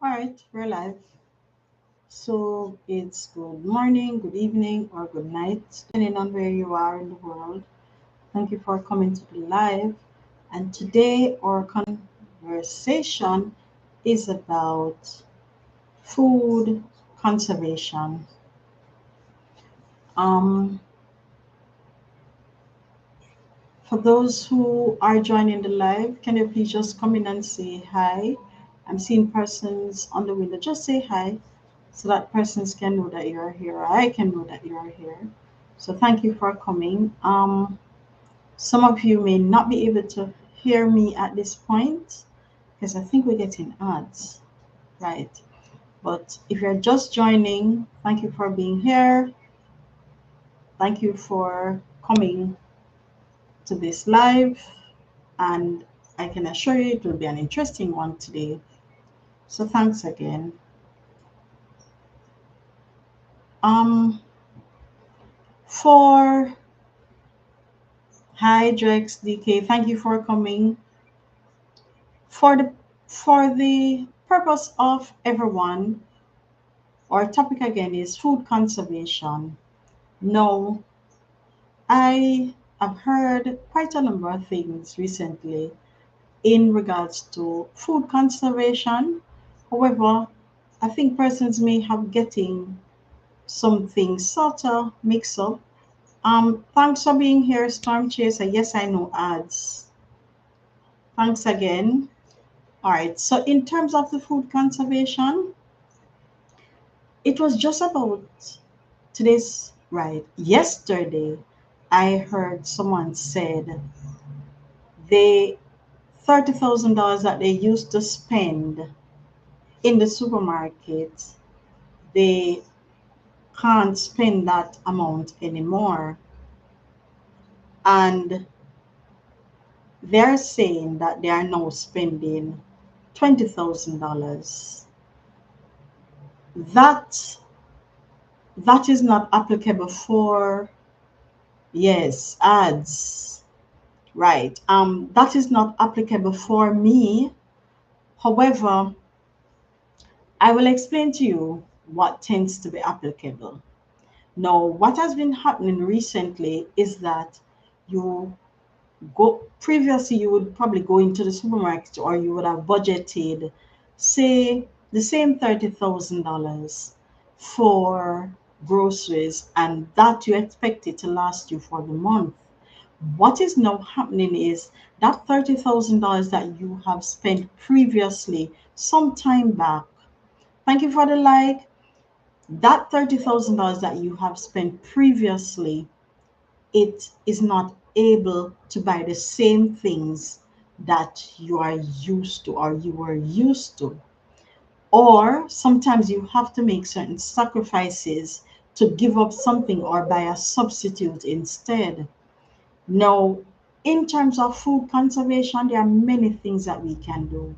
All right, we're live. So it's good morning, good evening, or good night, depending on where you are in the world. Thank you for coming to the live. And today our conversation is about food conservation. Um, for those who are joining the live, can you please just come in and say hi? I'm seeing persons on the window. Just say hi so that persons can know that you're here. I can know that you're here. So thank you for coming. Some of you may not be able to hear me at this point because I think we're getting ads, right? But if you're just joining, thank you for being here. Thank you for coming to this live, and I can assure you it will be an interesting one today. So thanks again. Um, for Hi Drex DK, thank you for coming. For the purpose of everyone, our topic again is food conservation. Now, I have heard quite a number of things recently in regards to food conservation. However, I think persons may have getting some things sort of mixed up. Thanks for being here, Storm Chaser. Yes, I know ads. Thanks again. All right. So in terms of the food conservation, it was just about today's right. Yesterday, I heard someone said they $30,000 that they used to spend in the supermarket, they can't spend that amount anymore. And they're saying that they are now spending $20,000. That that is not applicable for, yes, ads. Right. That is not applicable for me. However, I will explain to you what tends to be applicable. Now, what has been happening recently is that you previously you would probably go into the supermarket or you would have budgeted, say, the same $30,000 for groceries, and that you expect it to last you for the month. What is now happening is that $30,000 that you have spent previously, some time back. Thank you for the like. That $30,000 that you have spent previously, it is not able to buy the same things that you are used to or you were used to. Or sometimes you have to make certain sacrifices to give up something or buy a substitute instead. Now, in terms of food conservation, there are many things that we can do,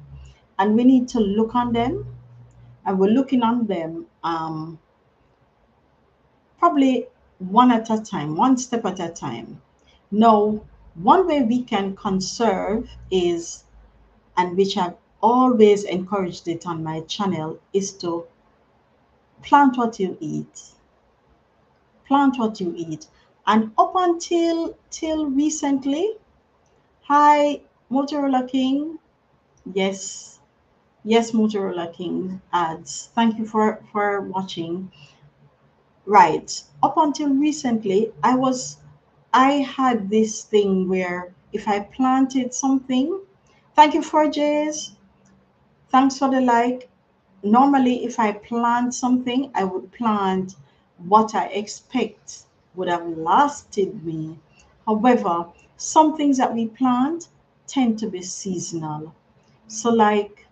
and we need to look on them. And we're looking on them probably one at a time, one step at a time. Now, one way we can conserve is, and which I've always encouraged it on my channel, is to plant what you eat. Plant what you eat. And up until till recently, hi Motorola King. Yes, yes, Motorola King ads. Thank you for watching. Right. Up until recently, I had this thing where if I planted something, thank you for Jays. Thanks for the like. Normally, if I plant something, I would plant what I expect would have lasted me. However, some things that we plant tend to be seasonal. So, like,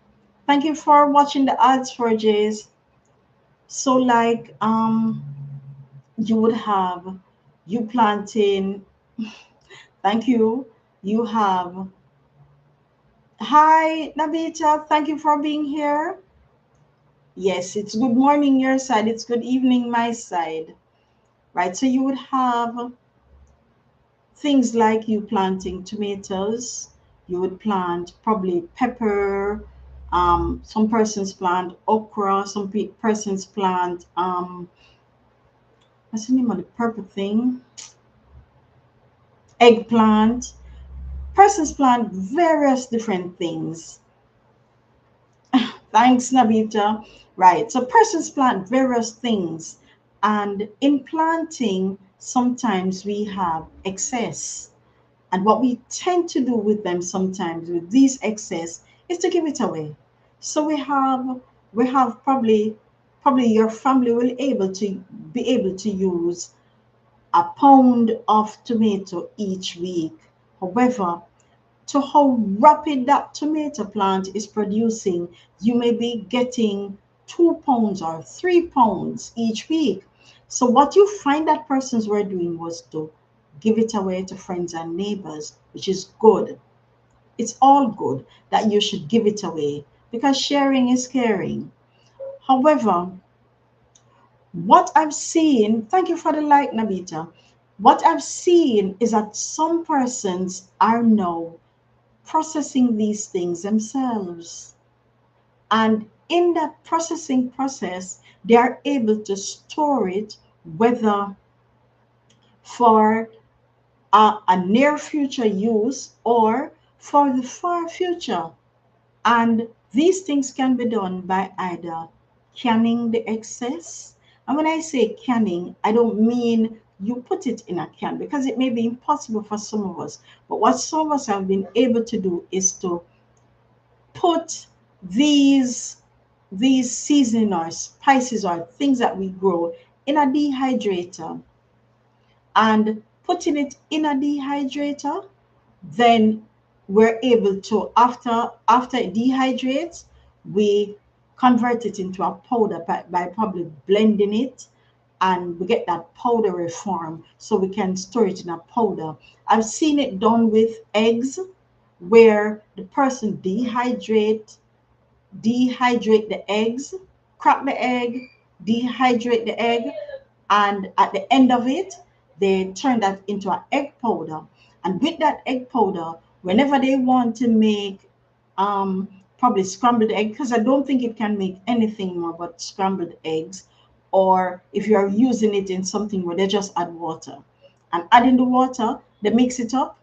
thank you for watching the ads for Jays. So, like, you would have you planting. Thank you. You have hi Nabita. Thank you for being here. Yes, it's good morning your side. It's good evening my side. Right. So you would have things like you planting tomatoes. You would plant probably pepper, Some persons plant okra, some persons plant what's the name of the purple thing? Eggplant. Persons plant various different things. Thanks, Nabita. Right. So persons plant various things. And in planting, sometimes we have excess. And what we tend to do with them sometimes with these excess is to give it away. So we have probably your family will be able to use a pound of tomato each week. However, to how rapid that tomato plant is producing, you may be getting 2 pounds or 3 pounds each week. So what you find that persons were doing was to give it away to friends and neighbors, which is good. It's all good that you should give it away because sharing is caring. However, what I've seen, thank you for the like, Nabita. What I've seen is that some persons are now processing these things themselves. And in that processing process, they are able to store it, whether for a near future use or for the far future. And these things can be done by either canning the excess. And when I say canning, I don't mean you put it in a can because it may be impossible for some of us. But what some of us have been able to do is to put these seasoning or spices or things that we grow in a dehydrator, and putting it in a dehydrator, then we're able to, after it dehydrates, we convert it into a powder by probably blending it, and we get that powdery form so we can store it in a powder. I've seen it done with eggs where the person dehydrate the eggs, crack the egg, dehydrate the egg, and at the end of it, they turn that into an egg powder. And with that egg powder, whenever they want to make probably scrambled egg, because I don't think it can make anything more but scrambled eggs, or if you're using it in something where they just add water. And adding the water, they mix it up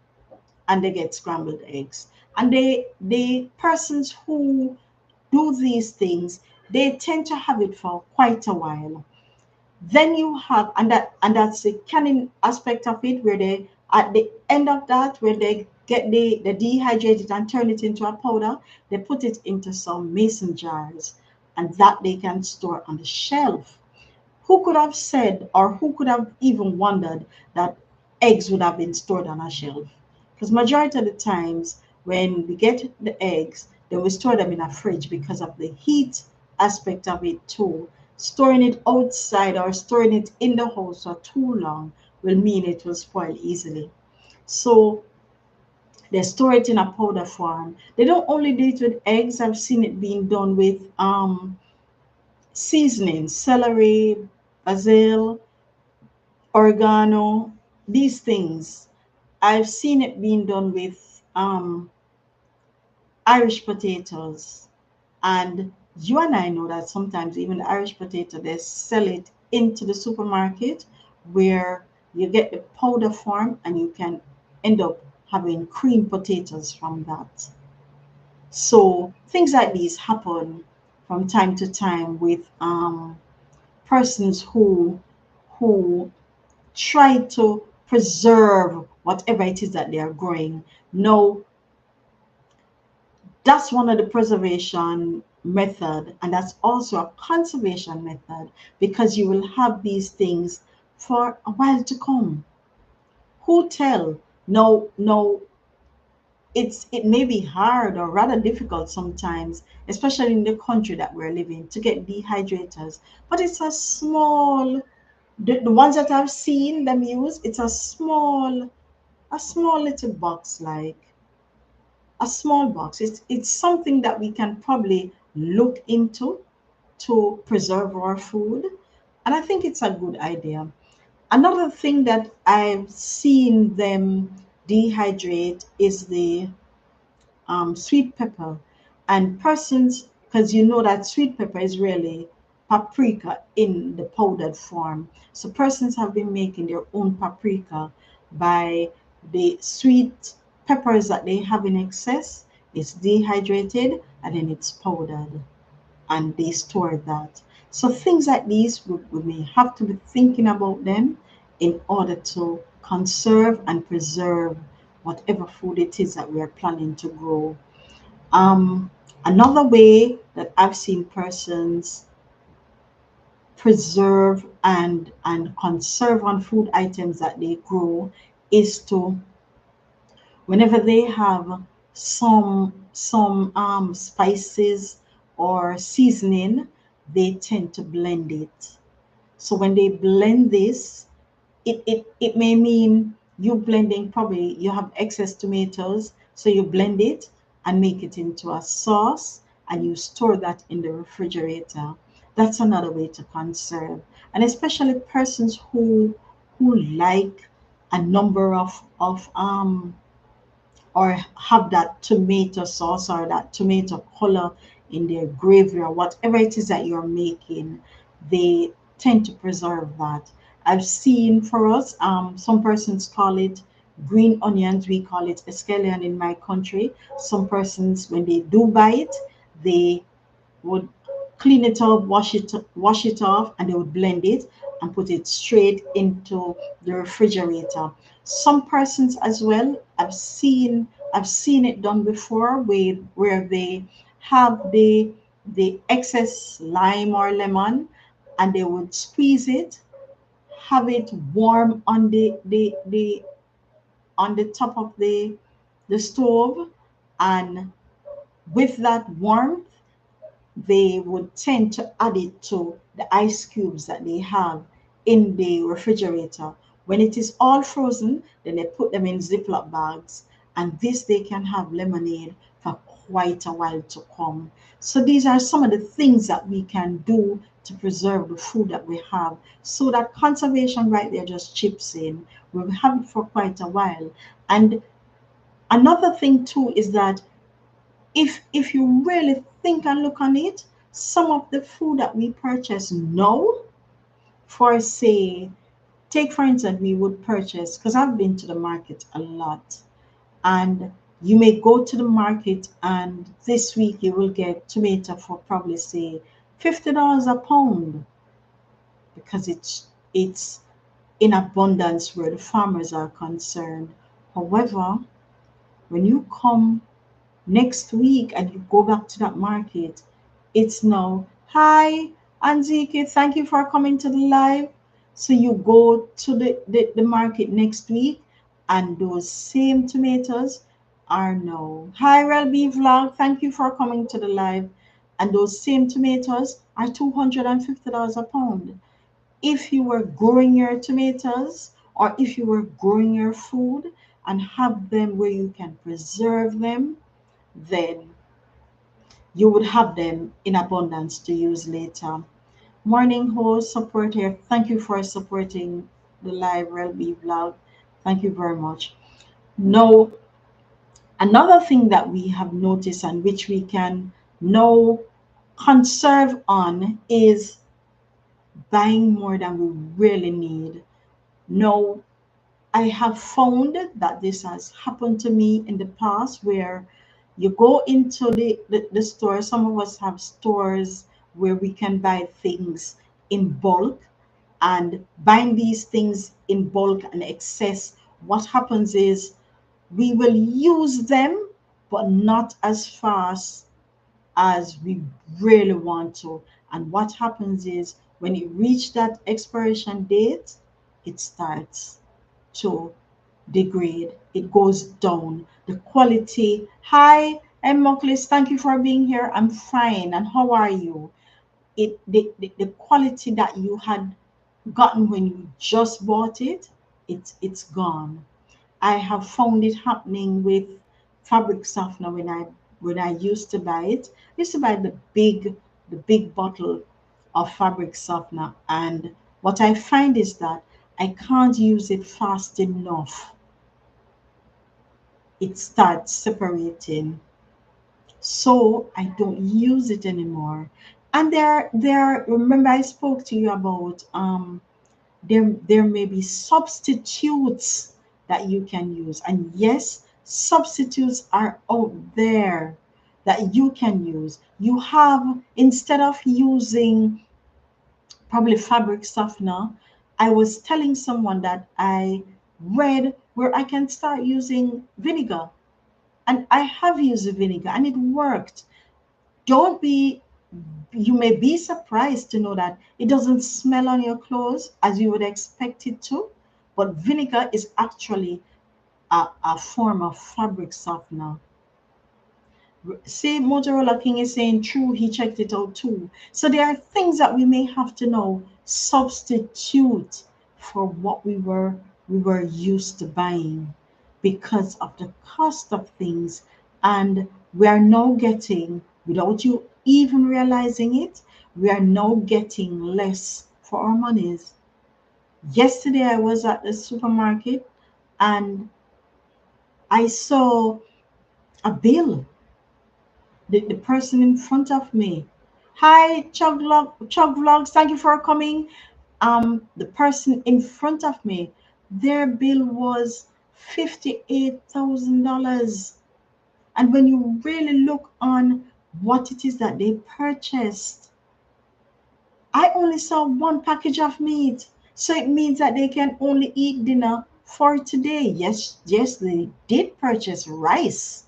and they get scrambled eggs. And the persons who do these things, they tend to have it for quite a while. Then you have, and that's the canning aspect of it, where they at the end of that, where they get the dehydrated and turn it into a powder, they put it into some mason jars, and that they can store on the shelf. Who could have said, or who could have even wondered that eggs would have been stored on a shelf? Because majority of the times when we get the eggs, then we store them in a fridge because of the heat aspect of it too. Storing it outside or storing it in the house for too long will mean it will spoil easily. So they store it in a powder form. They don't only do it with eggs. I've seen it being done with seasoning, celery, basil, oregano, these things. I've seen it being done with Irish potatoes. And you and I know that sometimes even the Irish potato, they sell it into the supermarket where you get the powder form and you can end up having cream potatoes from that. So things like these happen from time to time with persons who try to preserve whatever it is that they are growing. No, that's one of the preservation method, and that's also a conservation method, because you will have these things for a while to come. Who tell? No, it may be hard or rather difficult sometimes, especially in the country that we're living, to get dehydrators. But it's a small, the ones that I've seen them use, it's a small little box, like a small box. It's something that we can probably look into to preserve our food. And I think it's a good idea. Another thing that I've seen them dehydrate is the sweet pepper. And persons, because you know that sweet pepper is really paprika in the powdered form. So persons have been making their own paprika by the sweet peppers that they have in excess. It's dehydrated and then it's powdered and they store that. So things like these, we may have to be thinking about them in order to conserve and preserve whatever food it is that we are planning to grow. Um, Another way that I've seen persons preserve and conserve on food items that they grow is to, whenever they have some spices or seasoning, they tend to blend it. So when they blend this, it may mean you blending, probably you have excess tomatoes, so you blend it and make it into a sauce and you store that in the refrigerator. That's another way to conserve. And especially persons who like a number of or have that tomato sauce or that tomato color in their gravy or whatever it is that you're making, they tend to preserve that. I've seen for us, some persons call it green onions, we call it escallion in my country. Some persons, when they do buy it, they would clean it up, wash it off, and they would blend it and put it straight into the refrigerator. Some persons as well, I've seen it done before with where they have the excess lime or lemon and they would squeeze it, have it warm on the on the top of the stove, and with that warmth they would tend to add it to the ice cubes that they have in the refrigerator. When it is all frozen, then they put them in Ziploc bags, and this they can have lemonade for quite a while to come. So these are some of the things that we can do to preserve the food that we have. So that conservation right there just chips in. We'll have it for quite a while. And another thing too is that if you really think and look on it, some of the food that we purchase now, for say, take for instance, we would purchase, because I've been to the market a lot, and you may go to the market and this week you will get tomato for probably say $50 a pound because it's in abundance where the farmers are concerned. However, when you come next week and you go back to that market, it's now, hi, Anzike, thank you for coming to the live. So you go to the market next week and those same tomatoes are now, hi, Relby Vlog, thank you for coming to the live. And those same tomatoes are $250 a pound. If you were growing your tomatoes or if you were growing your food and have them where you can preserve them, then you would have them in abundance to use later. Morning host support here. Thank you for supporting the live Relby vlog. Thank you very much. Now, another thing that we have noticed and which we can now conserve on is buying more than we really need. Now, I have found that this has happened to me in the past where you go into the store. Some of us have stores where we can buy things in bulk, and buying these things in bulk and excess, what happens is we will use them, but not as fast as we really want to. And what happens is when it reach that expiration date, it starts to degrade. It goes down. The quality. Hi, I'm Moklis. Thank you for being here. I'm fine. And how are you? The quality that you had gotten when you just bought it, it's gone. I have found it happening with fabric softener when I used to buy it. I used to buy the big bottle of fabric softener, and what I find is that I can't use it fast enough. It starts separating So I don't use it anymore. And remember I spoke to you about there may be substitutes that you can use. And yes, substitutes are out there that you can use. You have, instead of using probably fabric softener, I was telling someone that I read where I can start using vinegar. And I have used the vinegar and it worked. Don't be, you may be surprised to know that it doesn't smell on your clothes as you would expect it to, but vinegar is actually a form of fabric softener. See, Motorola King is saying true, he checked it out too. So there are things that we may have to now substitute for what we were used to buying because of the cost of things. And we are now getting, without you even realizing it, we are now getting less for our monies. Yesterday I was at the supermarket and I saw a bill, the person in front of me. Hi, Chug Vlogs, thank you for coming. The person in front of me, their bill was $58,000. And when you really look on what it is that they purchased, I only saw one package of meat. So it means that they can only eat dinner for today. Yes, they did purchase rice.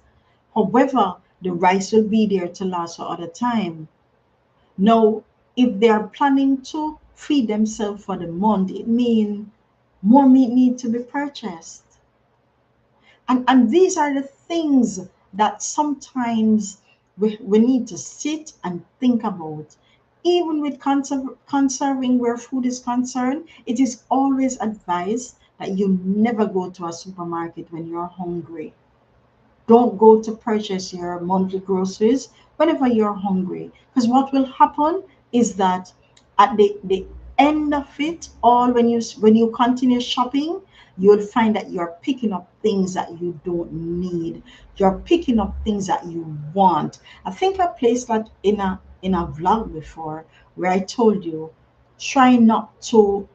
However, the rice will be there to last for other time. Now, if they are planning to feed themselves for the month, it means more meat need to be purchased. And these are the things that sometimes we need to sit and think about. Even with conserving where food is concerned, it is always advised that you never go to a supermarket when you're hungry. Don't go to purchase your monthly groceries whenever you're hungry. Because what will happen is that at the end of it all, when you continue shopping, you'll find that you're picking up things that you don't need. You're picking up things that you want. I think I placed that in a vlog before where I told you try not to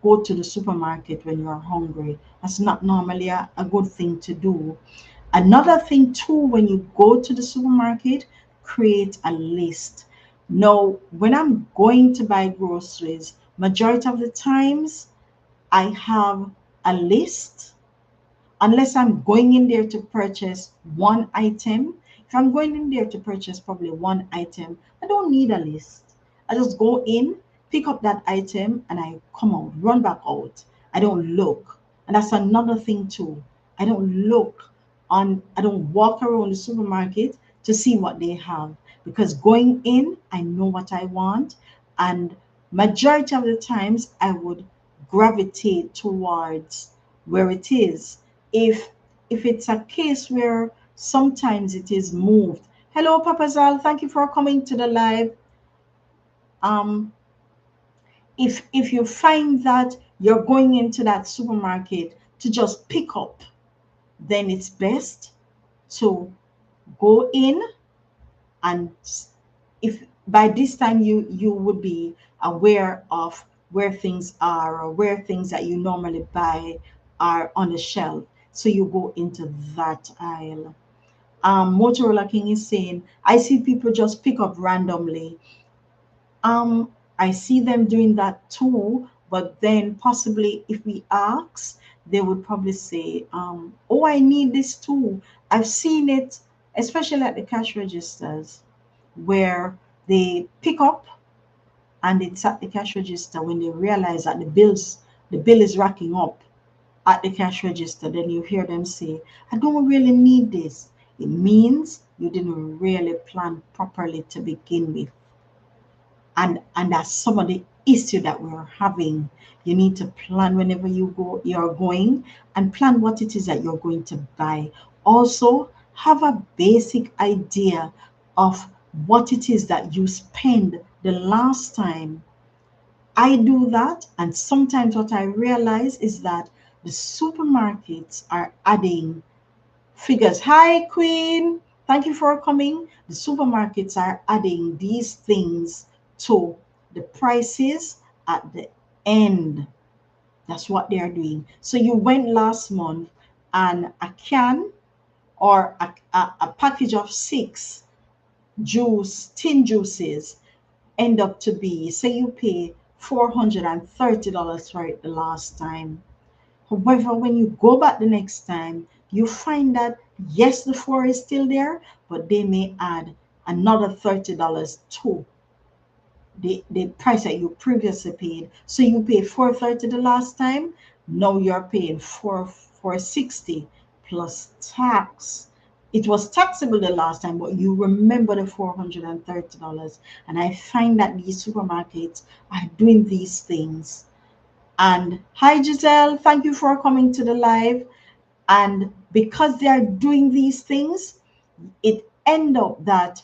go to the supermarket when you're hungry. That's not normally a good thing to do. Another thing too, when you go to the supermarket, create a list. Now, when I'm going to buy groceries, majority of the times I have a list unless I'm going in there to purchase one item. If I'm going in there to purchase probably one item, I don't need a list. I just go in, pick up that item, and I come out, run back out. I don't look. And that's another thing too. I don't look I don't walk around the supermarket to see what they have because going in, I know what I want. And majority of the times I would gravitate towards where it is. If it's a case where sometimes it is moved. Hello, Papa Zal, thank you for coming to the live. Um, if you find that you're going into that supermarket to just pick up, then it's best to go in and if by this time you would be aware of where things are or where things that you normally buy are on the shelf, so you go into that aisle. Motorola King is saying I see people just pick up randomly. I see them doing that too, but then possibly if we ask, they would probably say, oh, I need this too. I've seen it, especially at the cash registers, where they pick up and it's at the cash register when they realize that the bill is racking up at the cash register, then you hear them say, I don't really need this. It means you didn't really plan properly to begin with. And that's some of the issue that we're having. You need to plan whenever you're going and plan what it is that you're going to buy. Also have a basic idea of what it is that you spend the last time. I do that, and sometimes what I realize is that the supermarkets are adding figures. Hi, Queen. Thank you for coming. The supermarkets are adding these things to the prices at the end. That's what they are doing. So you went last month and a can or a package of 6 tin juices end up to be, say you pay $430 for it the last time. However, when you go back the next time, you find that yes, the four is still there, but they may add another $30 to the price that you previously paid. So you paid 430 the last time. Now you're paying 460 plus tax. It was taxable the last time, but you remember the $430. And I find that these supermarkets are doing these things. And hi Giselle, thank you for coming to the live. And because they are doing these things, it end up that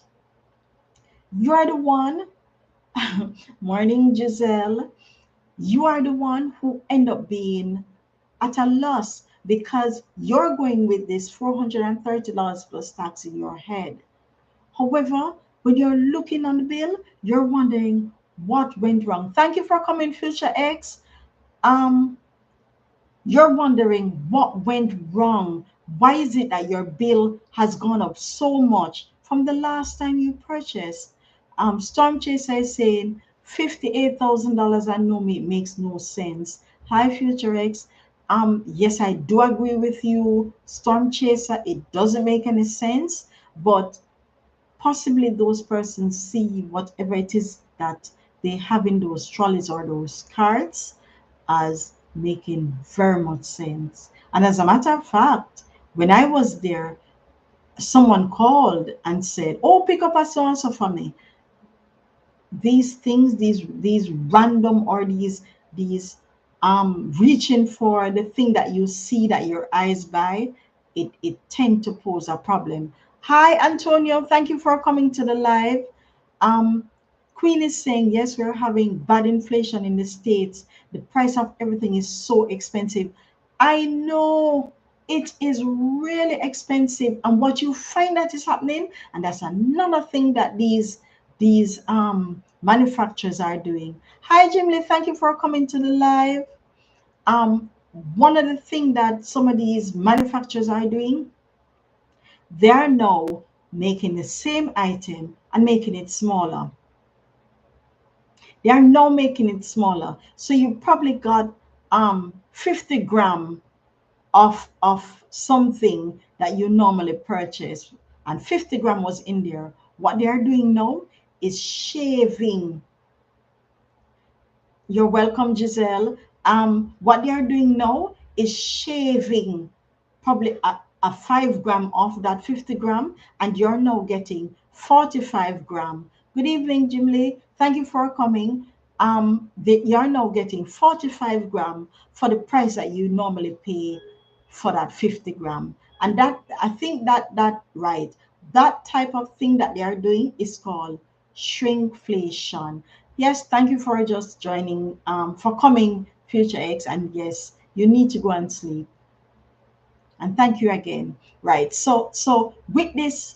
you're the one. Morning, Giselle. You are the one who end up being at a loss because you're going with this $430 plus tax in your head. However, when you're looking on the bill, you're wondering what went wrong. Thank you for coming, Future X. Um, you're wondering what went wrong. Why is it that your bill has gone up so much from the last time you purchased? Storm Chaser is saying $58,000 and no, it makes no sense. Hi, Future X. Yes, I do agree with you, Storm Chaser. It doesn't make any sense, but possibly those persons see whatever it is that they have in those trolleys or those carts as making very much sense. And as a matter of fact, when I was there, someone called and said, "Oh, pick up a so and so for me." These things, these random or these reaching for the thing that you see that your eyes buy, it tend to pose a problem. Hi, Antonio. Thank you for coming to the live. Um, Queen is saying, yes, we're having bad inflation in the States. The price of everything is so expensive. I know it is really expensive. And what you find that is happening, and that's another thing that these manufacturers are doing. Hi, Jim Lee, thank you for coming to the live. Um, One of the things that some of these manufacturers are doing, they are now making the same item and making it smaller. They are now making it smaller. So you probably got 50 gram of something that you normally purchase, and 50 gram was in there. What they are doing now is shaving. You're welcome, Giselle. What they are doing now is shaving probably a 5 gram off that 50 gram, and you're now getting 45 gram. Good evening, Jim Lee. Thank you for coming. You're now getting 45 gram for the price that you normally pay for that 50 gram. And that, I think that right, that type of thing that they are doing is called shrinkflation. Yes, thank you for just joining, for coming, Future X. And yes, you need to go and sleep. And thank you again. Right. So with this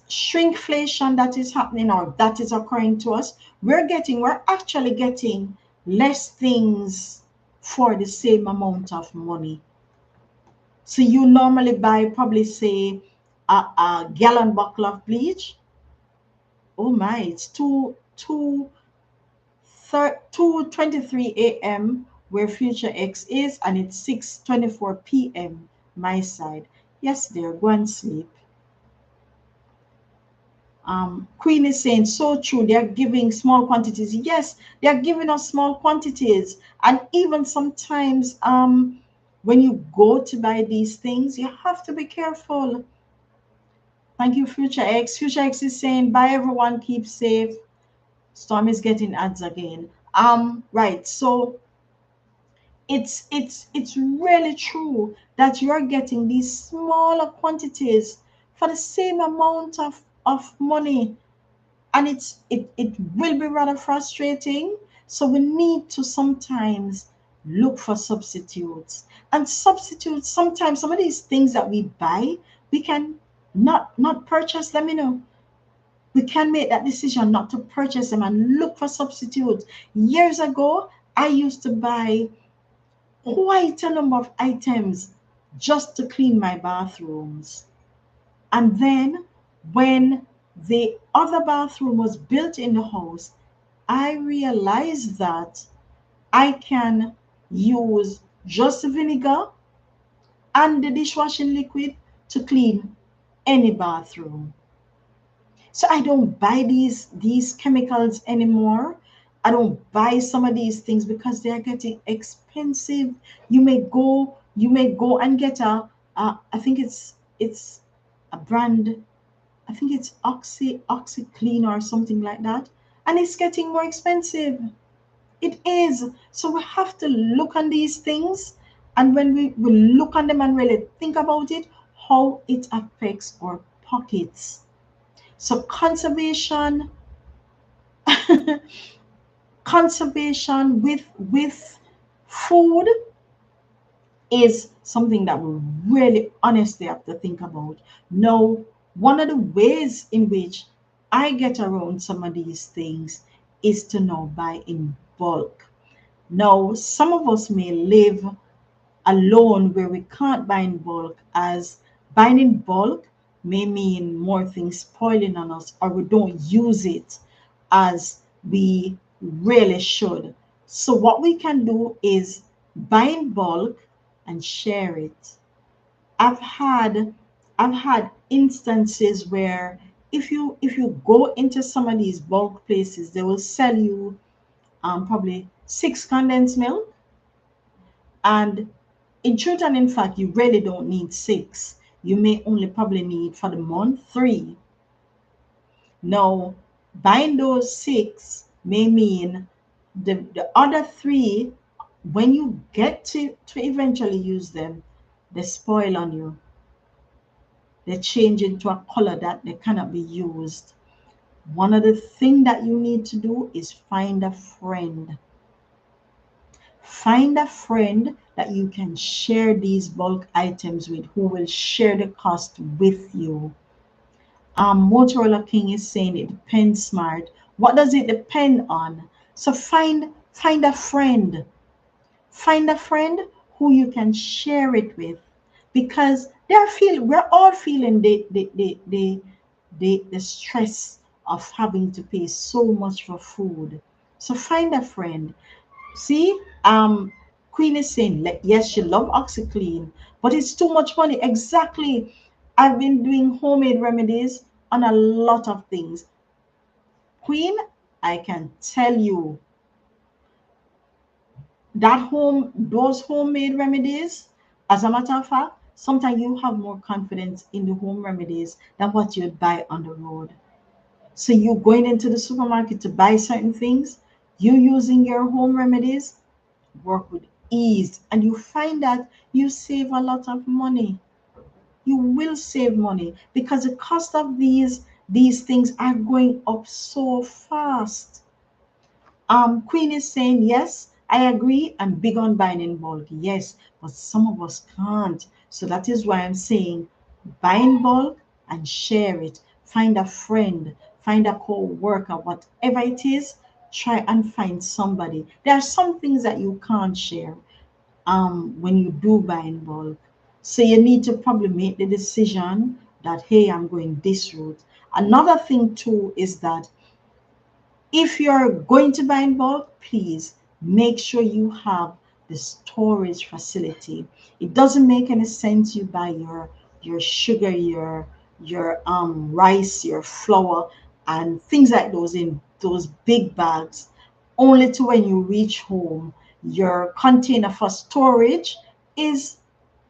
shrinkflation that is happening or that is occurring to us, we're actually getting less things for the same amount of money. So you normally buy probably say a gallon bottle of bleach. Oh my, it's two 23 a.m. where Future X is, and it's 6:24 p.m. my side. Yes, dear, go and sleep. Queen is saying, so true. They're giving small quantities. Yes, they're giving us small quantities. And even sometimes, when you go to buy these things, you have to be careful. Thank you, Future X. Future X is saying, bye everyone, keep safe. Storm is getting ads again. Right. So it's really true that you're getting these smaller quantities for the same amount of money, and it will be rather frustrating. So we need to sometimes look for substitutes, and substitutes, sometimes some of these things that we buy, we can not purchase them, we can make that decision not to purchase them and look for substitutes. Years ago, I used to buy quite a number of items just to clean my bathrooms. And then when the other bathroom was built in the house, I realized that I can use just vinegar and the dishwashing liquid to clean any bathroom. So I don't buy these chemicals anymore. I don't buy some of these things because they are getting expensive. You may go and get I think it's a brand. I think it's OxyClean or something like that, and it's getting more expensive. It is. So we have to look on these things, and when we look on them and really think about it, how it affects our pockets. So conservation with food is something that we really honestly have to think about. Now, one of the ways in which I get around some of these things is to now buy in bulk. Now, some of us may live alone where we can't buy in bulk, as buying in bulk may mean more things spoiling on us or we don't use it as we really should. So what we can do is buy in bulk and share it. I've had I've had instances where if you go into some of these bulk places, they will sell you probably six condensed milk, and in truth and in fact, you really don't need six. You may only probably need for the month three. Now, buying those six may mean the other three, when you get to eventually use them, they spoil on you. They change into a color that they cannot be used. One of the things that you need to do is find a friend. Find a friend that you can share these bulk items with, who will share the cost with you. Motorola King is saying it depends smart. What does it depend on? So find a friend. Find a friend who you can share it with, because we're all feeling the stress of having to pay so much for food. So find a friend. See, Queen is saying, like, yes, she love OxyClean, but it's too much money. Exactly. I've been doing homemade remedies on a lot of things. Queen, I can tell you those homemade remedies, as a matter of fact, sometimes you have more confidence in the home remedies than what you'd buy on the road. So you going into the supermarket to buy certain things, you using your home remedies, work with ease, and you find that you save a lot of money. You will save money because the cost of these things are going up so fast. Queen is saying, yes, I agree. I'm big on buying in bulk. Yes, but some of us can't. So that is why I'm saying buy in bulk and share it. Find a friend, find a co-worker, whatever it is, try and find somebody. There are some things that you can't share when you do buy in bulk. So you need to probably make the decision that, hey, I'm going this route. Another thing too is that if you're going to buy in bulk, please make sure you have the storage facility. It doesn't make any sense you buy your sugar, your rice, your flour, and things like those in those big bags, only to when you reach home, your container for storage is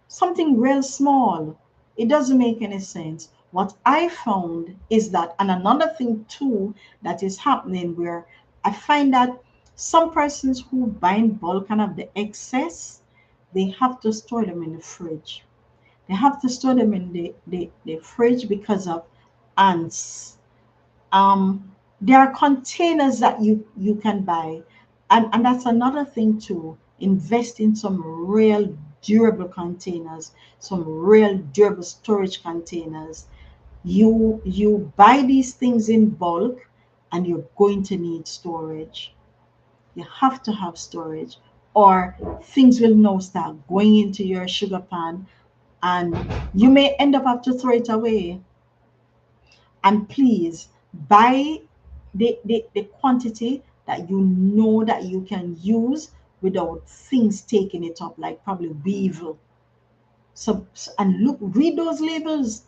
something real small. It doesn't make any sense. What I found is that, and another thing too that is happening, where I find that some persons who buy in bulk and have the excess, they have to store them in the fridge. They have to store them in the fridge because of ants. There are containers that you can buy, and that's another thing too. Invest in some real durable containers, some real durable storage containers. You buy these things in bulk, and you're going to need storage. You have to have storage, or things will now start going into your sugar pan, and you may end up have to throw it away. And please buy the quantity that you know that you can use without things taking it up, like probably weevil. And look, read those labels,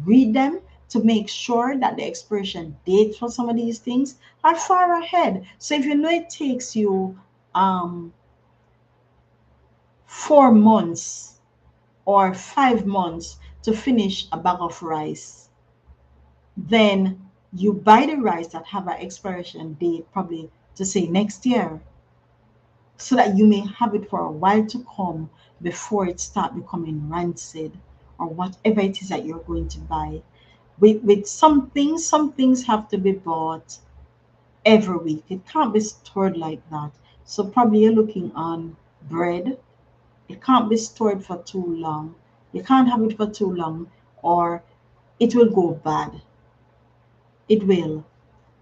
read them to make sure that the expiration date for some of these things are far ahead. So if you know it takes you 4 months or 5 months to finish a bag of rice, then you buy the rice that have an expiration date, probably to say next year, so that you may have it for a while to come before it start becoming rancid, or whatever it is that you're going to buy. With some things have to be bought every week. It can't be stored like that. So probably you're looking on bread. It can't be stored for too long. You can't have it for too long, or it will go bad. It will.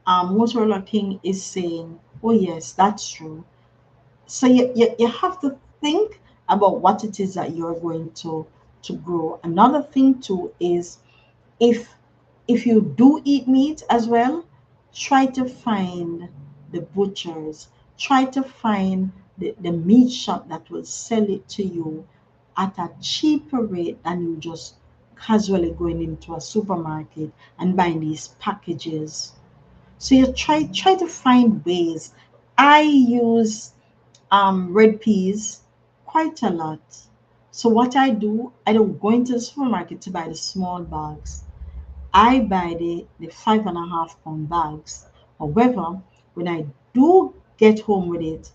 Motorola King is saying, oh yes, that's true. So you have to think about what it is that you're going to grow. Another thing too is, if if you do eat meat as well, try to find the butchers, try to find the meat shop that will sell it to you at a cheaper rate than you just casually going into a supermarket and buying these packages. So you try to find ways. I use red peas quite a lot. So what I do, I don't go into the supermarket to buy the small bags. I buy the 5.5 pound bags. However, when I do get home with it,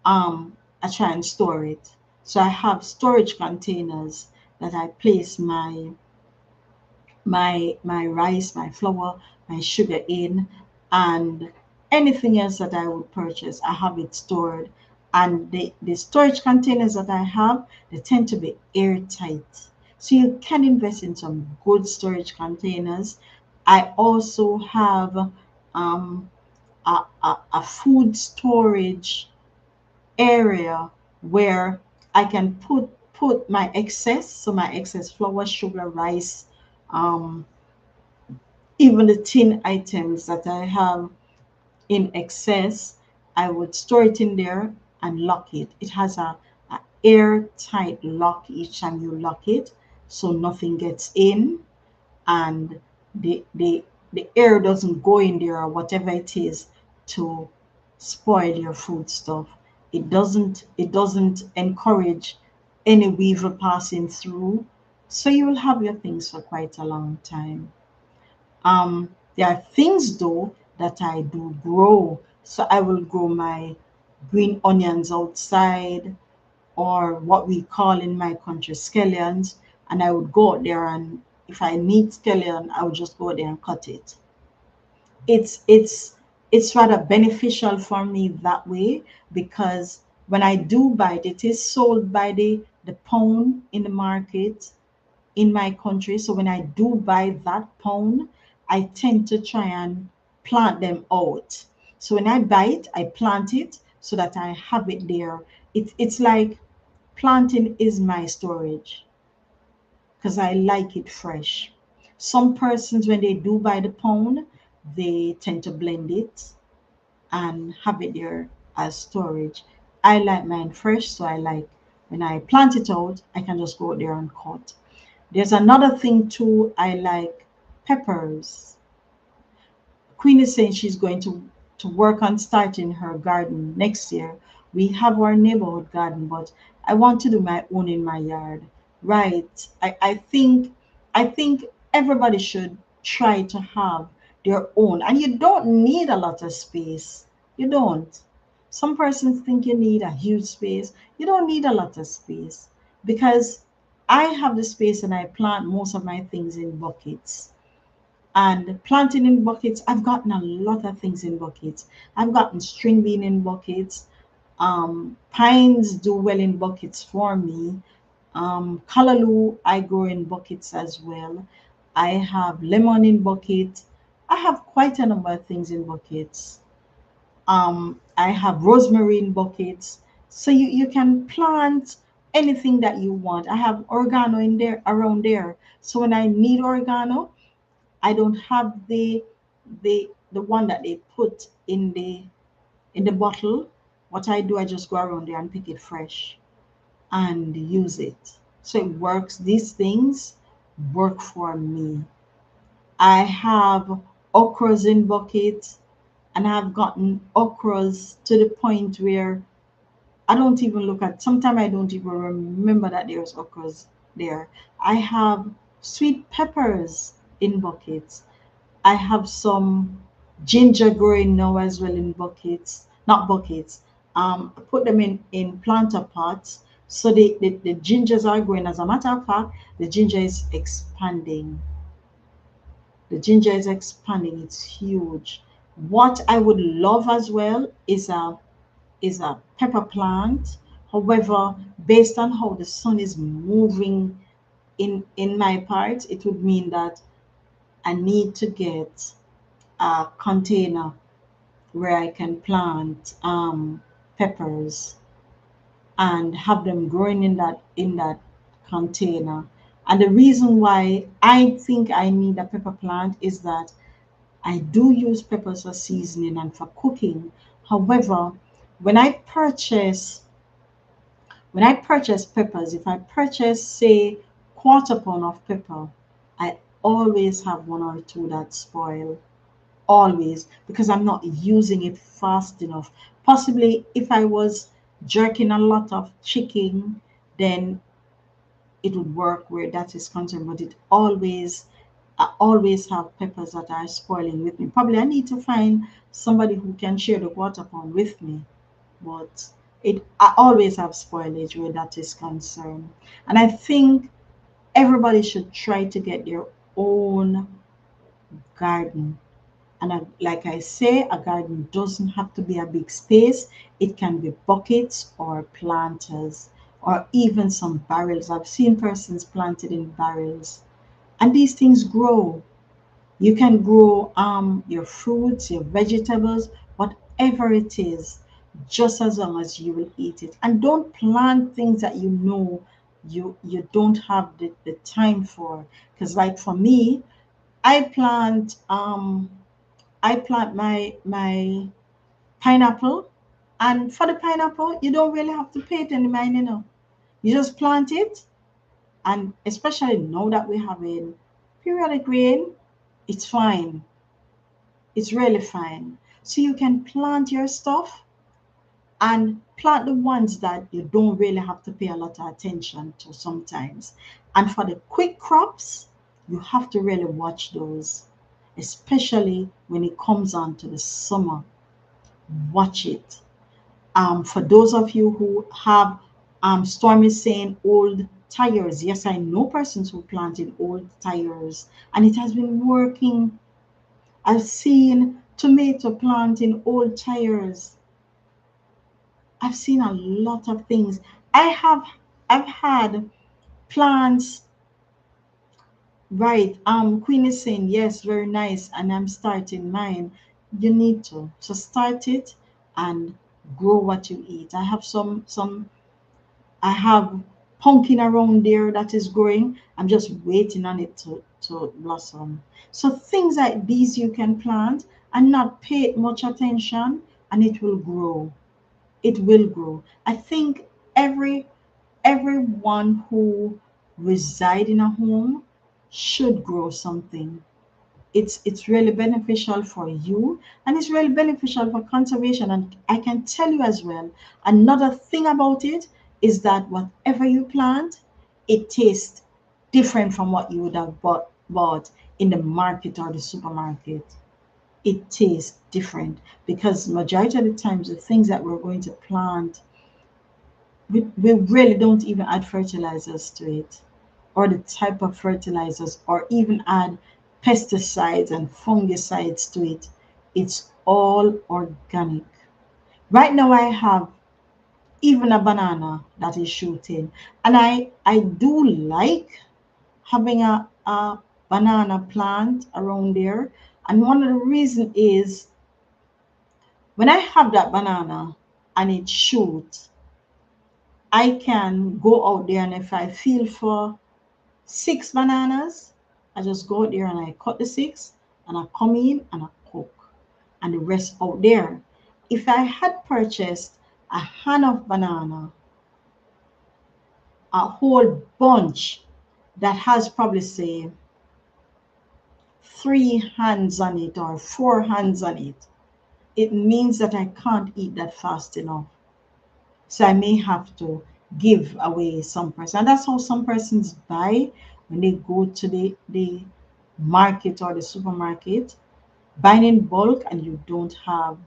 I try and store it. So I have storage containers that I place my rice, my flour, my sugar in, and anything else that I would purchase, I have it stored. And the storage containers that I have, they tend to be airtight. So you can invest in some good storage containers. I also have a food storage area where I can put my excess, so my excess flour, sugar, rice, um, even the tin items that I have in excess, I would store it in there and lock it. It has a airtight lock each time you lock it, so nothing gets in, and the air doesn't go in there, or whatever it is, to spoil your food stuff. It doesn't encourage any weevil passing through, so you will have your things for quite a long time. There are things though that I do grow. So I will grow my green onions outside, or what we call in my country scallions, and I would go out there, and if I need scallion, I would just go there and cut it. It's rather beneficial for me that way, because when I do buy it, it is sold by the pound in the market in my country. So when I do buy that pound, I tend to try and plant them out. So when I buy it, I plant it so that I have it there. It's like planting is my storage, because I like it fresh. Some persons, when they do buy the pound, they tend to blend it and have it there as storage. I like mine fresh, so I like, when I plant it out, I can just go there and cut. There's another thing too. I like peppers. Queen is saying she's going to work on starting her garden next year. We have our neighborhood garden, but I want to do my own in my yard. Right. I think everybody should try to have their own. And you don't need a lot of space. You don't. Some persons think you need a huge space. You don't need a lot of space, because I have the space and I plant most of my things in buckets. And planting in buckets, I've gotten a lot of things in buckets. I've gotten string bean in buckets. Pines do well in buckets for me. Callaloo, I grow in buckets as well. I have lemon in bucket. I have quite a number of things in buckets. I have rosemary in buckets. So you can plant anything that you want. I have oregano in there around there. So when I need oregano, I don't have the one that they put in the bottle. What I do, I just go around there and pick it fresh and use it. So it works. These things work for me. I have okras in buckets, and I've gotten okras to the point where I don't even look at, sometimes I don't even remember that there's okras there. I have sweet peppers in buckets. I have some ginger growing now as well in buckets, not buckets. I put them in planter pots. So the gingers are growing. As a matter of fact, the ginger is expanding. The ginger is expanding. It's huge. What I would love as well is a pepper plant. However, based on how the sun is moving in my part, it would mean that I need to get a container where I can plant peppers and have them growing in that container. And the reason why I think I need a pepper plant is that I do use peppers for seasoning and for cooking. However, when I purchase when I purchase peppers, if I purchase say quarter pound of pepper, I always have one or two that spoil. Always, because I'm not using it fast enough. Possibly if I was jerking a lot of chicken, then it would work where that is concerned. But I always have peppers that are spoiling with me. Probably I need to find somebody who can share the water pound with me. But I always have spoilage where that is concerned. And I think everybody should try to get their own garden. And like I say, a garden doesn't have to be a big space. It can be buckets or planters or even some barrels. I've seen persons planted in barrels. And these things grow. You can grow your fruits, your vegetables, whatever it is, just as long as you will eat it. And don't plant things that you know you don't have the time for. Because like for me, I plant I plant my pineapple, and for the pineapple, you don't really have to pay it any mind, you know. You just plant it, and especially now that we're having periodic rain, it's fine. It's really fine. So you can plant your stuff and plant the ones that you don't really have to pay a lot of attention to sometimes. And for the quick crops, you have to really watch those, especially when it comes on to the summer. Watch it. For those of you who have, Storm is saying old tires. Yes, I know persons who planted old tires and it has been working. I've seen tomato plant in old tires. I've seen a lot of things. I've had plants, right. Queen is saying, yes, very nice, and I'm starting mine. You need to. So start it and grow what you eat. I have pumpkin around there that is growing. I'm just waiting on it to blossom. So things like these you can plant and not pay it much attention, and it will grow. It will grow. I think every everyone who reside in a home should grow something. It's really beneficial for you, and it's really beneficial for conservation. And I can tell you as well, another thing about it is that whatever you plant, it tastes different from what you would have bought in the market or the supermarket. It tastes different because majority of the times the things that we're going to plant, we really don't even add fertilizers to it, or the type of fertilizers, or even add pesticides and fungicides to it. It's all organic. Right now, I have even a banana that is shooting, and I do like having banana plant around there. And one of the reasons is when I have that banana and it shoots, I can go out there, and if I feel for 6 bananas, I just go out there and I cut the 6 and I come in and I cook and the rest out there. If I had purchased a hand of banana, a whole bunch that has probably say 3 hands on it or 4 hands on it, it means that I can't eat that fast enough. So I may have to give away some person. And that's how some persons buy when they go to the market or the supermarket, buying in bulk, and you don't have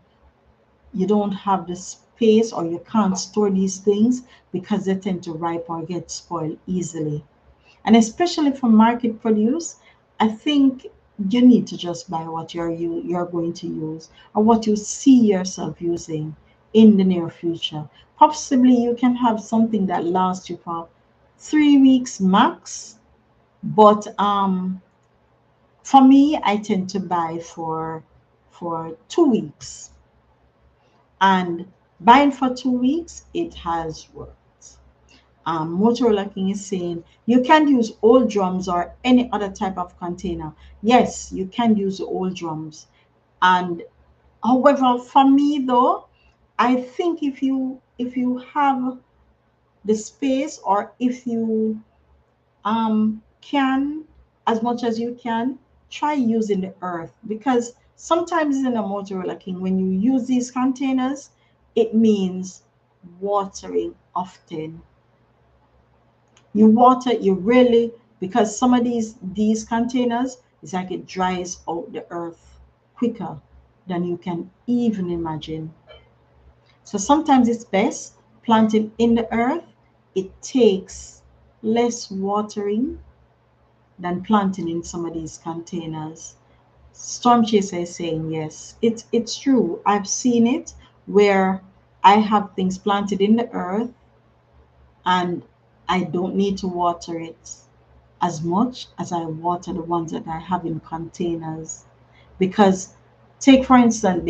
the space, or you can't store these things because they tend to ripe or get spoiled easily. And especially for market produce, I think you need to just buy what you're going to use, or what you see yourself using in the near future. Possibly you can have something that lasts you for 3 weeks max, but for me, I tend to buy for 2 weeks, and buying for 2 weeks, it has worked. Motorola King is saying you can use old drums or any other type of container. Yes, you can use old drums. And however, for me though, I think if you have the space, or if you can, as much as you can, try using the earth, because sometimes in a Motorola King, when you use these containers, it means watering often. You water, you really, because some of these containers, it's like it dries out the earth quicker than you can even imagine. So sometimes it's best planting in the earth. It takes less watering than planting in some of these containers. Storm Chaser is saying yes. It's true. I've seen it where I have things planted in the earth and I don't need to water it as much as I water the ones that I have in containers. Because take for instance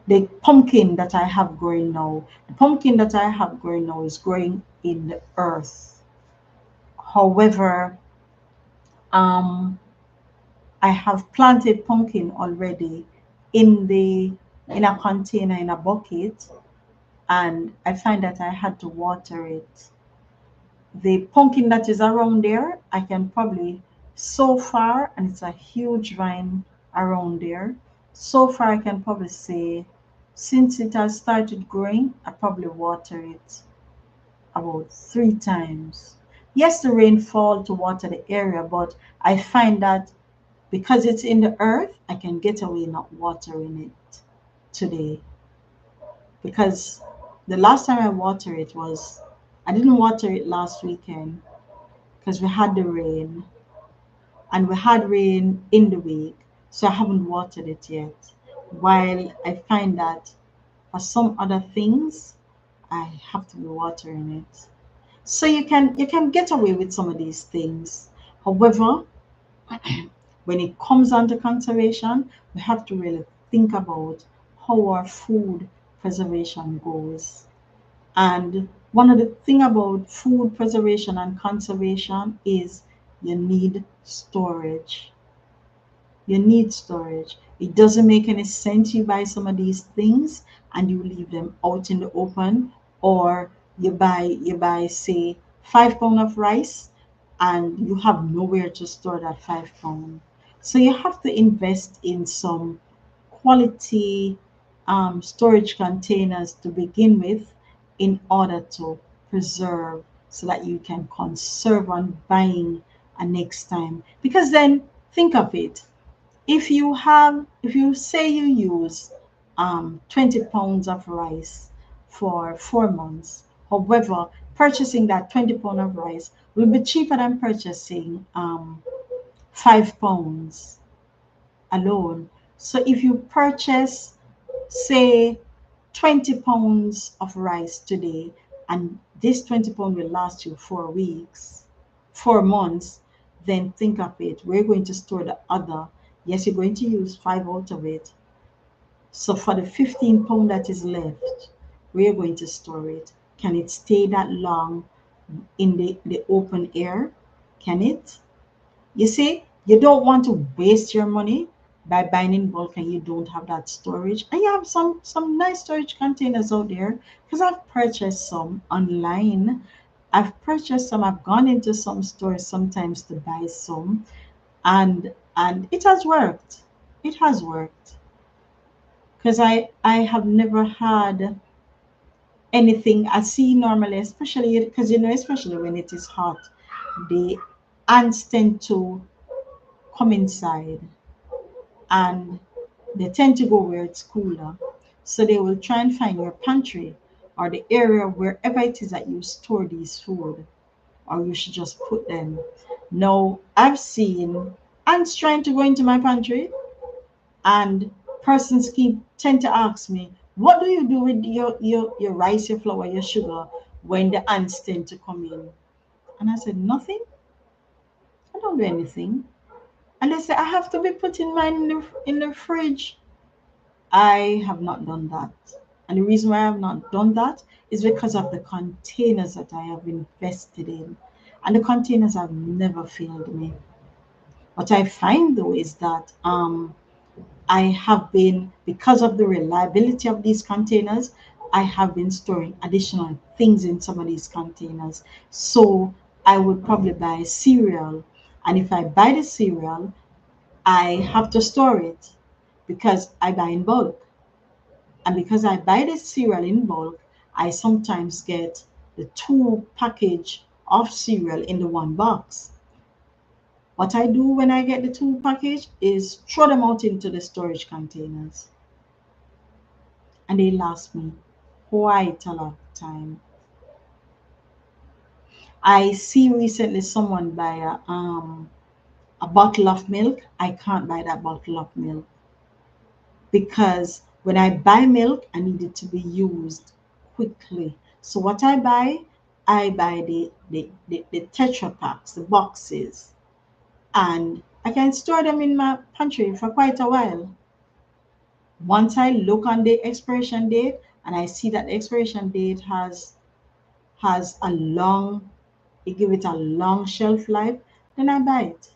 the pumpkin that I have growing now. The pumpkin that I have growing now is growing in the earth. However, um I have planted pumpkin already in the in a container, in a bucket, and I find that I had to water it. The pumpkin that is around there, I can probably, so far, and it's a huge vine around there, so far I can probably say since it has started growing, I probably water it about 3 times. Yes, the rain fall to water the area, but I find that because it's in the earth, I can get away not watering it today. Because the last time I watered it was, I didn't water it last weekend because we had the rain, and we had rain in the week, so I haven't watered it yet. While I find that for some other things, I have to be watering it. So you can get away with some of these things. However, when it comes on to conservation, we have to really think about how our food preservation goes. And one of the thing about food preservation and conservation is you need storage. You need storage. It doesn't make any sense you buy some of these things and you leave them out in the open, or you buy say 5 pound of rice and you have nowhere to store that 5 pound. So you have to invest in some quality storage containers to begin with, in order to preserve, so that you can conserve on buying a next time. Because then think of it, if you say you use 20 pounds of rice for 4 months, however, purchasing that 20 pound of rice will be cheaper than purchasing 5 pounds alone. So if you purchase say 20 pounds of rice today, and this 20 pound will last you 4 weeks, 4 months, then think of it. We're going to store the other. Yes, you're going to use 5 out of it. So for the 15 pound that is left, we're going to store it. Can it stay that long in the open air? Can it? You see, you don't want to waste your money by buying in bulk and you don't have that storage. And you have some nice storage containers out there, because I've purchased some online. I've purchased some. I've gone into some stores sometimes to buy some, and it has worked. It has worked, because I have never had anything I see normally, especially because especially when it is hot, the ants tend to come inside, and they tend to go where it's cooler. So they will try and find your pantry or the area wherever it is that you store these food, or you should just put them. Now, I've seen ants trying to go into my pantry, and persons keep tend to ask me, what do you do with your rice, your flour, your sugar when the ants tend to come in? And I said, nothing. I don't do anything. And they say, I have to be putting mine in the fridge. I have not done that. And the reason why I have not done that is because of the containers that I have invested in. And the containers have never failed me. What I find though is that I have been, because of the reliability of these containers, I have been storing additional things in some of these containers. So I would probably buy cereal. And if I buy the cereal, I have to store it because I buy in bulk. And because I buy the cereal in bulk, I sometimes get the 2 package of cereal in the 1 box. What I do when I get the 2 package is throw them out into the storage containers, and they last me quite a lot of time. I see recently someone buy a bottle of milk. I can't buy that bottle of milk, because when I buy milk, I need it to be used quickly. So what I buy the Tetra packs, the boxes, and I can store them in my pantry for quite a while. Once I look on the expiration date and I see that the expiration date has a long, it give it a long shelf life, then I buy it.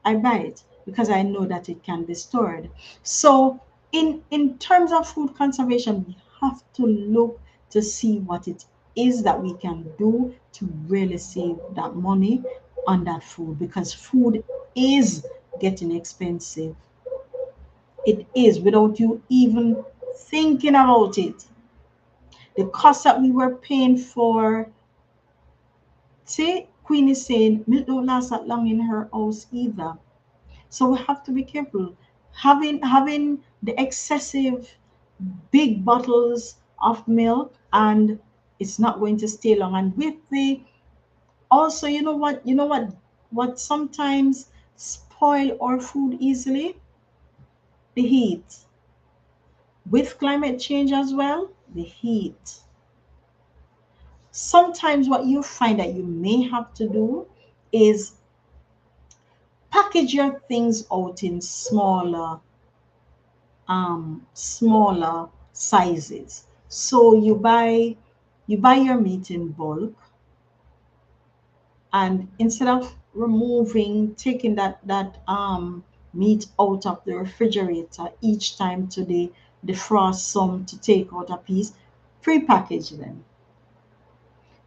I buy it because I know that it can be stored. So in terms of food conservation, we have to look to see what it is that we can do to really save that money on that food, because food is getting expensive. It is, without you even thinking about it. The cost that we were paying for, say, Queen is saying milk don't last that long in her house either. So we have to be careful. Having the excessive big bottles of milk, and it's not going to stay long. And with the also, what sometimes spoil our food easily? The heat. With climate change as well, the heat. Sometimes what you find that you may have to do is package your things out in smaller sizes. So you buy your meat in bulk, and instead of taking that meat out of the refrigerator each time to the defrost some to take out a piece, pre-package them.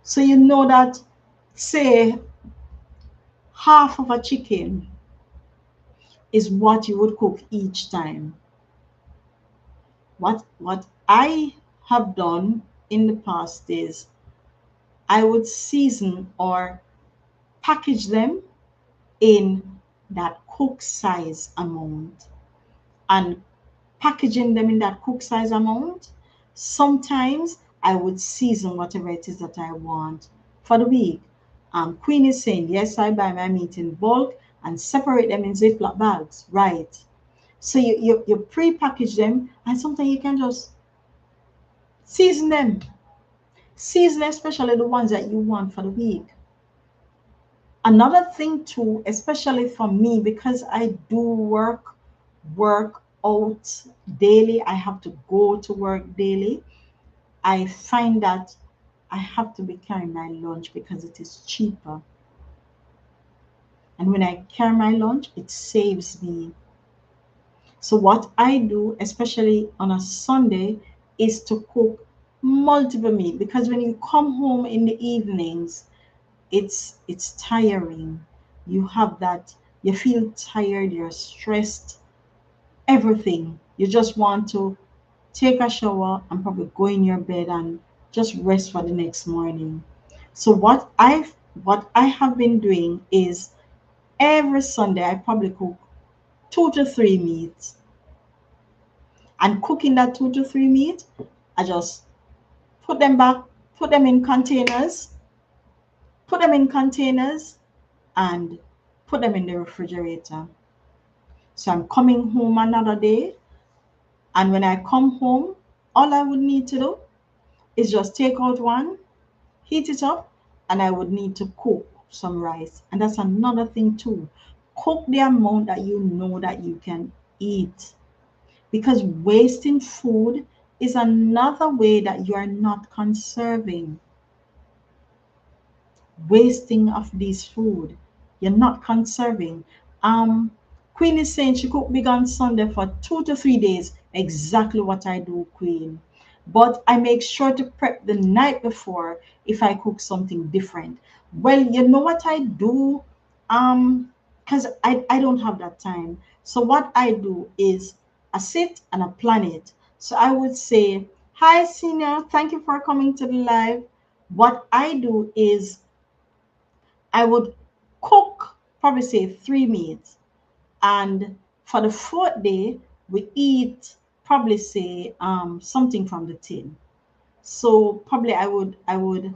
So you know that, say, half of a chicken is what you would cook each time. What I have done in the past is I would season or package them in that cook size amount, and packaging them in that cook size amount, sometimes I would season whatever it is that I want for the week. Queen is saying, yes, I buy my meat in bulk and separate them in Ziploc bags. Right. So you pre-package them, and sometimes you can just season them. Season especially the ones that you want for the week. Another thing too, especially for me, because I do work out daily, I have to go to work daily. I find that I have to be carrying my lunch because it is cheaper. And when I carry my lunch, it saves me. So what I do, especially on a Sunday, is to cook multiple meat, because when you come home in the evenings, it's tiring. You have that, you feel tired, you're stressed, everything. You just want to take a shower and probably go in your bed and just rest for the next morning. So what I have been doing is every Sunday I probably cook 2 to 3 meats. And cooking that 2 to 3 meat, I just put them back, put them in containers, put them in containers, and put them in the refrigerator. So I'm coming home another day, and when I come home, all I would need to do is just take out one, heat it up, and I would need to cook some rice. And that's another thing too. Cook the amount that you know that you can eat, because wasting food is another way that you are not conserving. Wasting of this food, you're not conserving. um Queen is saying she cooked big on Sunday for 2 to 3 days. Exactly what I do, Queen. But I make sure to prep the night before if I cook something different. Well, you know what I do, because I don't have that time. So what I do is I sit and I plan it. So I would say, hi Senior, thank you for coming to the live. What I do is I would cook probably say 3 meats, and for the fourth day we eat probably say something from the tin. So probably I would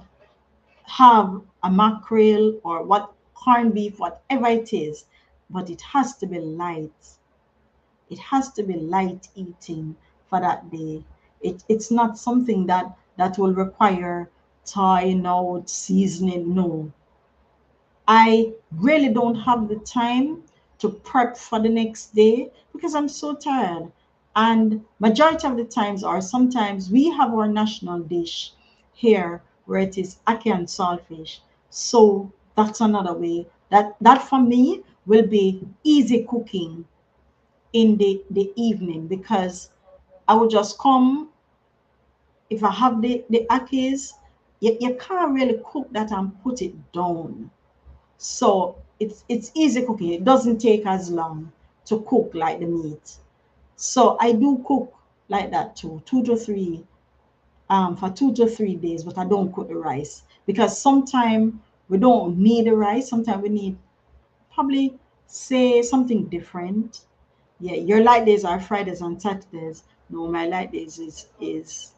have a mackerel or what, corned beef, whatever it is, but it has to be light. It has to be light eating for that day. It's not something that will require thawing out, seasoning. No, I really don't have the time to prep for the next day because I'm so tired. And majority of the times, or sometimes, we have our national dish here where it is ackee and saltfish. So that's another way that for me will be easy cooking in the evening, because I will just come. If I have the akis, you can't really cook that and put it down. So it's easy cooking. It doesn't take as long to cook like the meat. So I do cook like that too, 2 to 3, for 2 to 3 days, but I don't cook the rice because sometimes we don't need the rice. Sometimes we need probably say something different. Yeah, your light days are Fridays and Saturdays. No, my light days is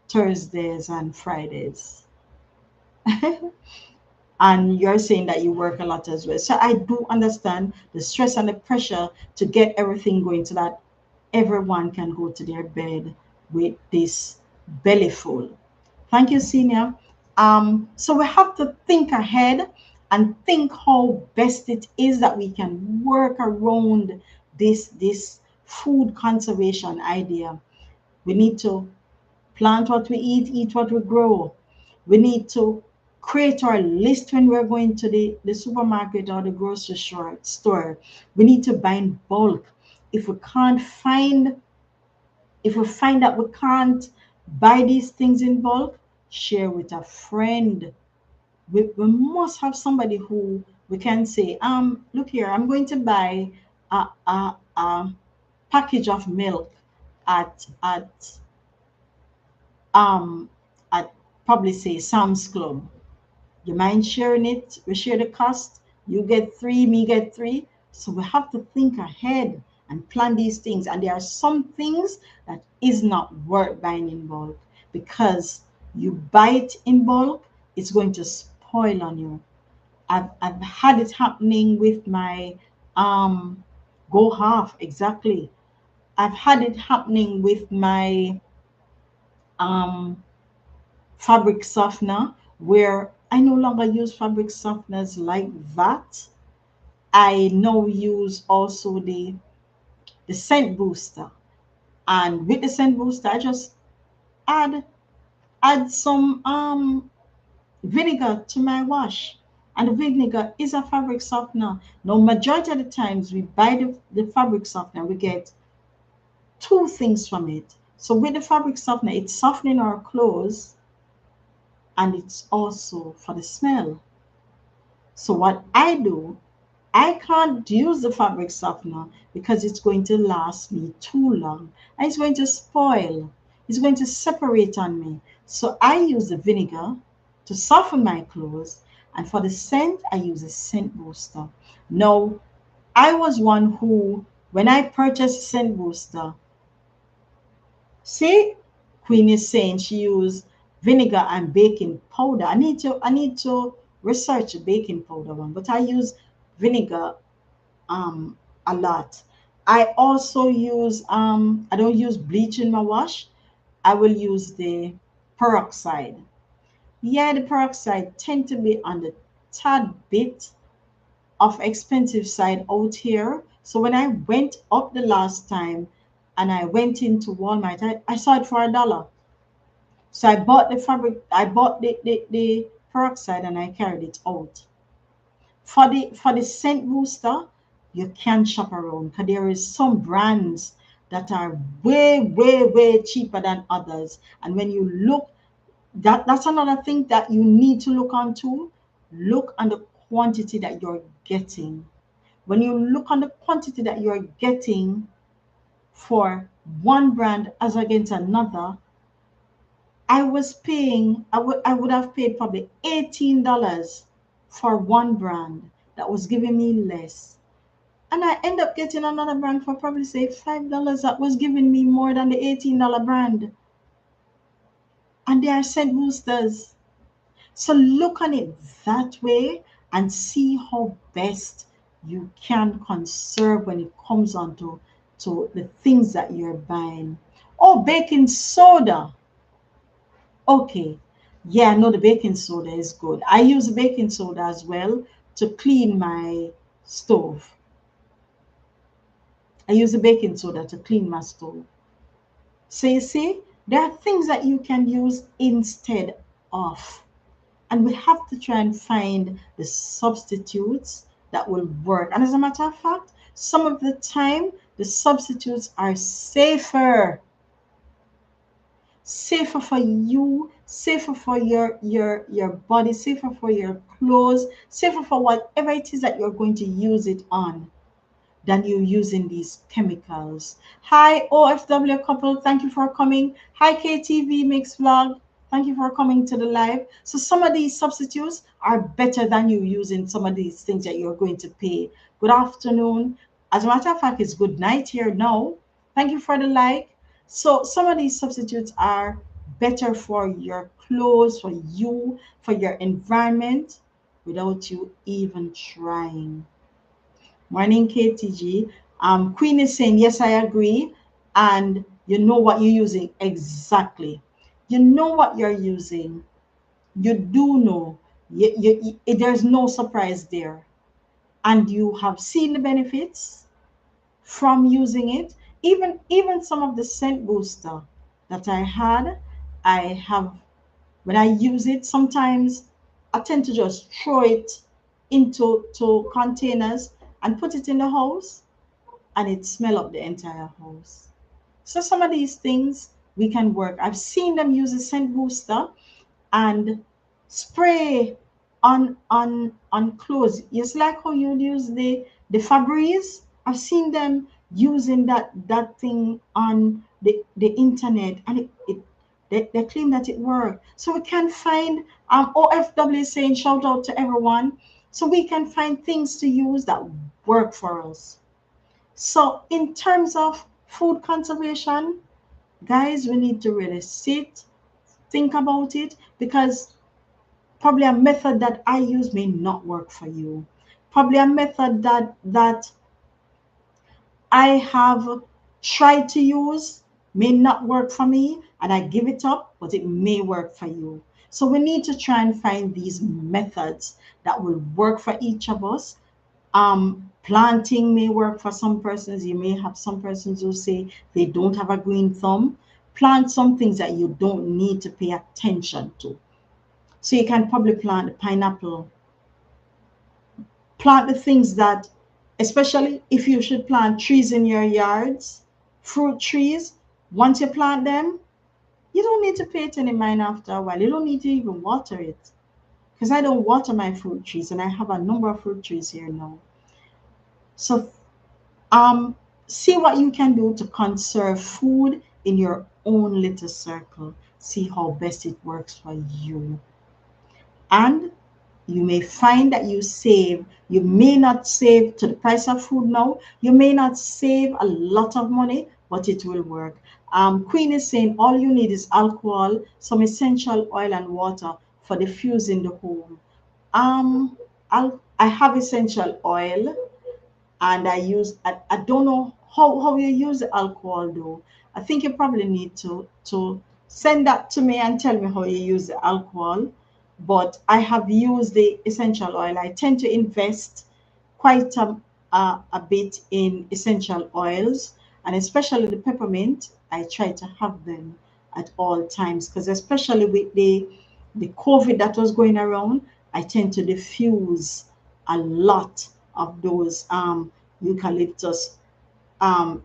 Thursdays and Fridays. And you're saying that you work a lot as well. So I do understand the stress and the pressure to get everything going so that everyone can go to their bed with this belly full. Thank you, Senior. So we have to think ahead and think how best it is that we can work around this food conservation idea. We need to plant what we eat what we grow. We need to create our list when we're going to the supermarket or the grocery store. We need to buy in bulk. If we can't find, if we find that we can't buy these things in bulk, share with a friend. We must have somebody who we can say, look here, I'm going to buy a package of milk at um at probably say Sam's Club. You mind sharing it? We share the cost. You get three, me get three. So we have to think ahead and plan these things. And there are some things that is not worth buying in bulk, because you buy it in bulk, it's going to spoil on you. I've had it happening with my um go half exactly. I've had it happening with my um fabric softener, where I no longer use fabric softeners like that. I now use also the scent booster. And with the scent booster, I just add some vinegar to my wash. And the vinegar is a fabric softener. Now, majority of the times we buy the fabric softener, we get two things from it. So with the fabric softener, it's softening our clothes and it's also for the smell. So what I do, I can't use the fabric softener because it's going to last me too long and it's going to spoil. It's going to separate on me. So I use the vinegar to soften my clothes, and for the scent, I use a scent booster. Now, I was one who, when I purchased a scent booster, see, Queen is saying she used vinegar and baking powder. I need to research the baking powder one, but I use vinegar um a lot. I also use I don't use bleach in my wash. I will use the peroxide. Yeah, the peroxide tend to be on the tad bit of expensive side out here. So when I went up the last time and I went into Walmart, I saw it for $1. So I bought the fabric, I bought the peroxide and I carried it out. For the scent booster, you can shop around because there is some brands that are way cheaper than others. And when you look, that's another thing that you need to look onto. Look on the quantity that you're getting. When you look on the quantity that you're getting for one brand as against another, I would have paid probably $18 for one brand that was giving me less. And I end up getting another brand for probably say $5 that was giving me more than the $18 brand. And they are scent boosters. So look on it that way and see how best you can conserve when it comes on to the things that you're buying. Oh, baking soda. Okay. Yeah, no, the baking soda is good. I use baking soda as well to clean my stove. I use the baking soda to clean my stove. So you see, there are things that you can use instead of. And we have to try and find the substitutes that will work. And as a matter of fact, some of the time, the substitutes are safer for you, safer for your body, safer for your clothes, safer for whatever it is that you're going to use it on than you using these chemicals. Hi, OFW couple, thank you for coming. Hi, KTV Mix Vlog, thank you for coming to the live. So some of these substitutes are better than you using some of these things that you're going to pay. Good afternoon. As a matter of fact, it's good night here now. Thank you for the like. So some of these substitutes are better for your clothes, for you, for your environment, without you even trying. Morning, KTG. Queen is saying, yes, I agree. And you know what you're using. Exactly. You know what you're using. You do know. There's no surprise there. And you have seen the benefits from using it. Even some of the scent booster that I had, I have, when I use it, sometimes I tend to just throw it into containers and put it in the house and it smell up the entire house. So some of these things we can work. I've seen them use a scent booster and spray on clothes. It's like how you use the Febreze. I've seen them using that thing on the internet and they claim that it worked. So we can find OFW saying shout out to everyone. So we can find things to use that work for us. So, in terms of food conservation, guys, we need to really sit, think about it because probably a method that I use may not work for you. Probably a method that I have tried to use may not work for me and I give it up, but it may work for you. So we need to try and find these methods that will work for each of us. Planting may work for some persons. You may have some persons who say they don't have a green thumb. Plant some things that you don't need to pay attention to. So you can probably plant the pineapple. Plant the things that, especially if you should plant trees in your yards, fruit trees, once you plant them, you don't need to pay it any mind after a while. You don't need to even water it. Because I don't water my fruit trees, and I have a number of fruit trees here now. So um, see what you can do to conserve food in your own little circle. See how best it works for you. And you may find that you save. You may not save to the price of food now. You may not save a lot of money, but it will work. Queen is saying all you need is alcohol, some essential oil, and water for diffusing the home. Um, I have essential oil, and I don't know how you use the alcohol though. I think you probably need to send that to me and tell me how you use the alcohol. But I have used the essential oil. I tend to invest quite a bit in essential oils, and especially the peppermint. I try to have them at all times, because especially with the COVID that was going around, I tend to diffuse a lot of those eucalyptus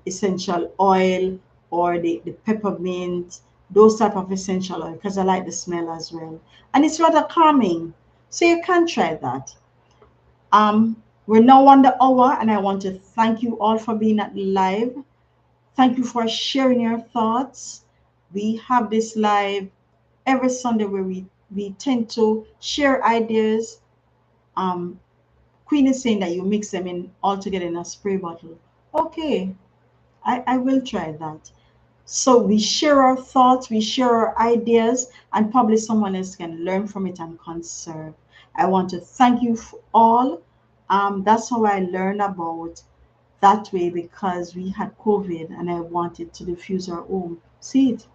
essential oil, or the peppermint, those type of essential oil, because I like the smell as well. And it's rather calming. So you can try that. We're now on the hour, and I want to thank you all for being at the live. Thank you for sharing your thoughts. We have this live every Sunday where we tend to share ideas. Um, Queen is saying that you mix them in all together in a spray bottle. Okay, I will try that. So we share our thoughts, we share our ideas, and probably someone else can learn from it and conserve. I want to thank you for all. That's how I learned about that way, because we had COVID and I wanted to diffuse our home. See it?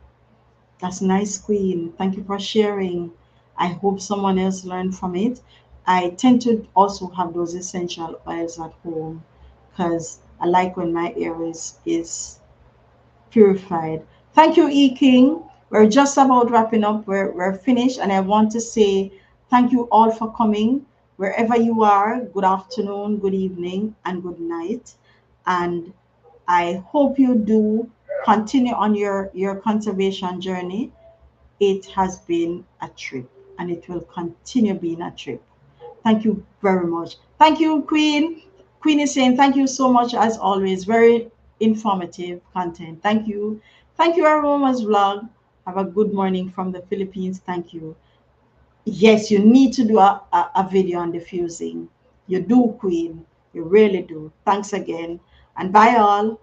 That's nice, Queen. Thank you for sharing. I hope someone else learned from it. I tend to also have those essential oils at home, because I like when my air is purified. Thank you, E King. We're just about wrapping up. We're finished, and I want to say thank you all for coming. Wherever you are, good afternoon, good evening, and good night. And I hope you do continue on your conservation journey. It has been a trip, and it will continue being a trip. Thank you very much. Thank you, Queen. Queen is saying thank you so much as always. Very informative content. Thank you. Thank you, Aroma's vlog. Have a good morning from the Philippines. Thank you. Yes, you need to do a video on diffusing. You do, Queen. You really do. Thanks again. And bye all.